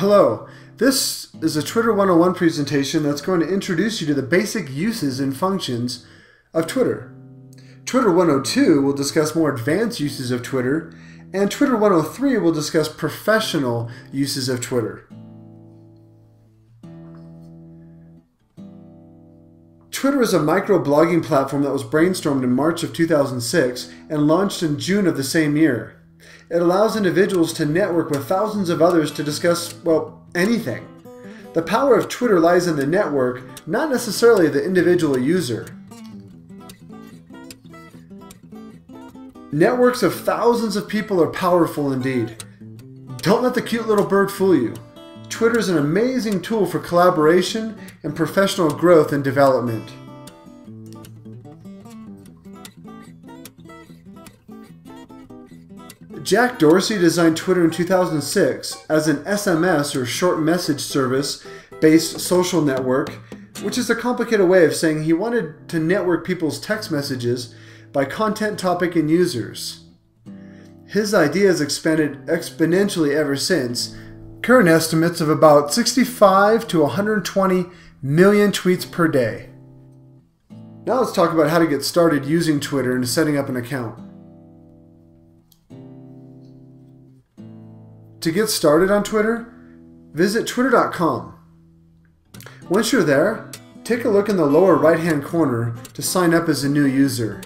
Hello, this is a Twitter 101 presentation that's going to introduce you to the basic uses and functions of Twitter. Twitter 102 will discuss more advanced uses of Twitter, and Twitter 103 will discuss professional uses of Twitter. Twitter is a microblogging platform that was brainstormed in March of 2006 and launched in June of the same year. It allows individuals to network with thousands of others to discuss, well, anything. The power of Twitter lies in the network, not necessarily the individual user. Networks of thousands of people are powerful indeed. Don't let the cute little bird fool you. Twitter is an amazing tool for collaboration and professional growth and development. Jack Dorsey designed Twitter in 2006 as an SMS or short message service based social network, which is a complicated way of saying he wanted to network people's text messages by content, topic, and users. His idea has expanded exponentially ever since. Current estimates of about 65 to 120 million tweets per day. Now let's talk about how to get started using Twitter and setting up an account. To get started on Twitter, visit twitter.com. Once you're there, take a look in the lower right-hand corner to sign up as a new user.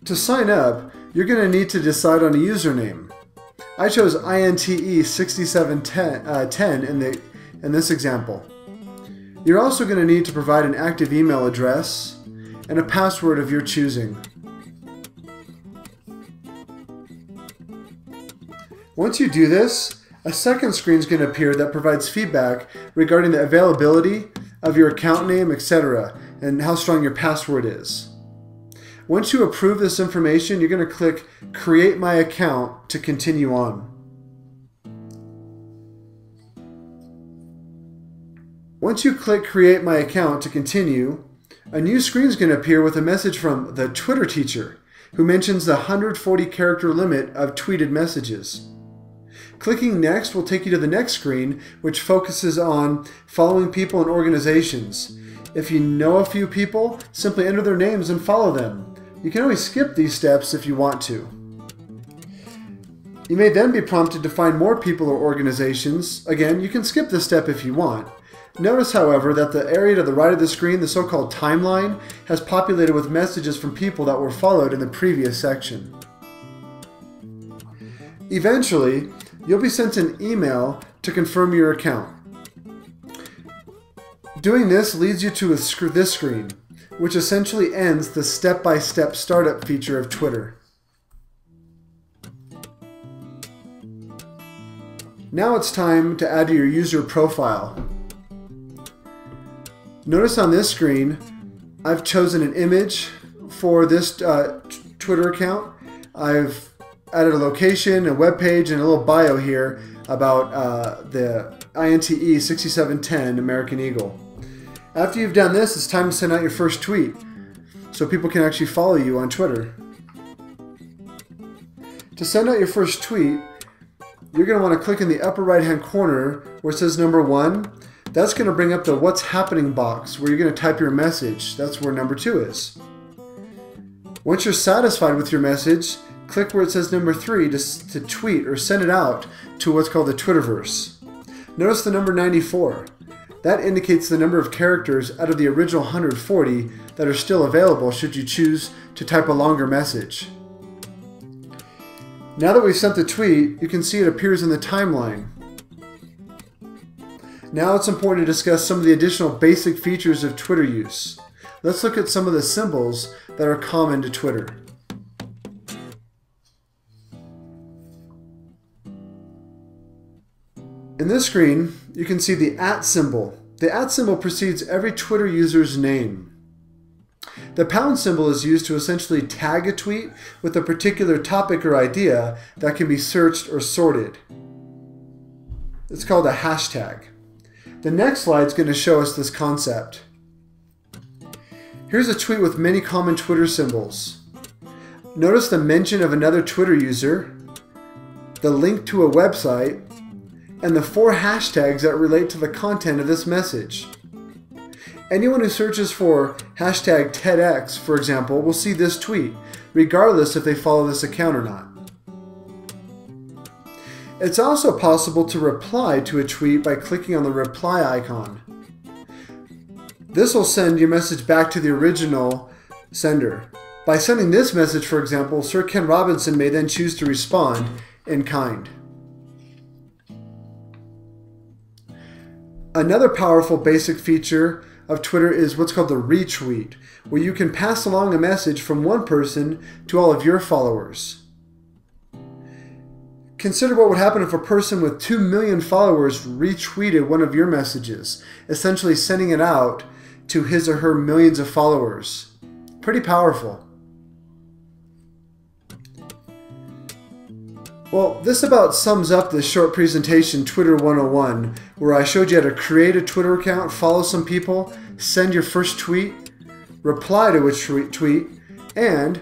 To sign up, you're going to need to decide on a username. I chose INTE 6710 in this example. You're also going to need to provide an active email address and a password of your choosing. Once you do this, a second screen is going to appear that provides feedback regarding the availability of your account name, etc., and how strong your password is. Once you approve this information, you're going to click Create My Account to continue on. Once you click Create My Account to continue, a new screen is going to appear with a message from the Twitter teacher, who mentions the 140 character limit of tweeted messages. Clicking Next will take you to the next screen, which focuses on following people and organizations. If you know a few people, simply enter their names and follow them. You can always skip these steps if you want to. You may then be prompted to find more people or organizations. Again, you can skip this step if you want. Notice, however, that the area to the right of the screen, the so-called timeline, has populated with messages from people that were followed in the previous section. Eventually, you'll be sent an email to confirm your account. Doing this leads you to this screen, which essentially ends the step-by-step startup feature of Twitter. Now it's time to add to your user profile. Notice on this screen, I've chosen an image for this Twitter account. I've added a location, a web page, and a little bio here about the INTE 6710 American Eagle. After you've done this, it's time to send out your first tweet so people can actually follow you on Twitter. To send out your first tweet, you're going to want to click in the upper right hand corner where it says number 1. That's going to bring up the What's Happening box where you're going to type your message. That's where number 2 is. Once you're satisfied with your message, click where it says number 3 to tweet or send it out to what's called the Twitterverse. Notice the number 94. That indicates the number of characters out of the original 140 that are still available should you choose to type a longer message. Now that we've sent the tweet, you can see it appears in the timeline. Now it's important to discuss some of the additional basic features of Twitter use. Let's look at some of the symbols that are common to Twitter. In this screen, you can see the @ symbol. The @ symbol precedes every Twitter user's name. The pound symbol is used to essentially tag a tweet with a particular topic or idea that can be searched or sorted. It's called a hashtag. The next slide is going to show us this concept. Here's a tweet with many common Twitter symbols. Notice the mention of another Twitter user, the link to a website, and the 4 hashtags that relate to the content of this message. Anyone who searches for hashtag TEDx, for example, will see this tweet, regardless if they follow this account or not. It's also possible to reply to a tweet by clicking on the reply icon. This will send your message back to the original sender. By sending this message, for example, Sir Ken Robinson may then choose to respond in kind. Another powerful basic feature of Twitter is what's called the retweet, where you can pass along a message from one person to all of your followers. Consider what would happen if a person with 2 million followers retweeted one of your messages, essentially sending it out to his or her millions of followers. Pretty powerful. Well, this about sums up this short presentation, Twitter 101, where I showed you how to create a Twitter account, follow some people, send your first tweet, reply to a tweet, and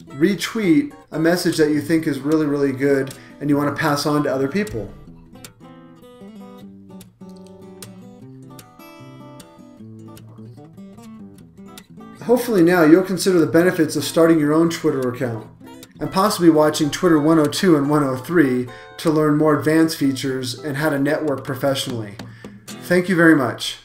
retweet a message that you think is really, really good and you want to pass on to other people. Hopefully now you'll consider the benefits of starting your own Twitter account and possibly watching Twitter 102 and 103 to learn more advanced features and how to network professionally. Thank you very much.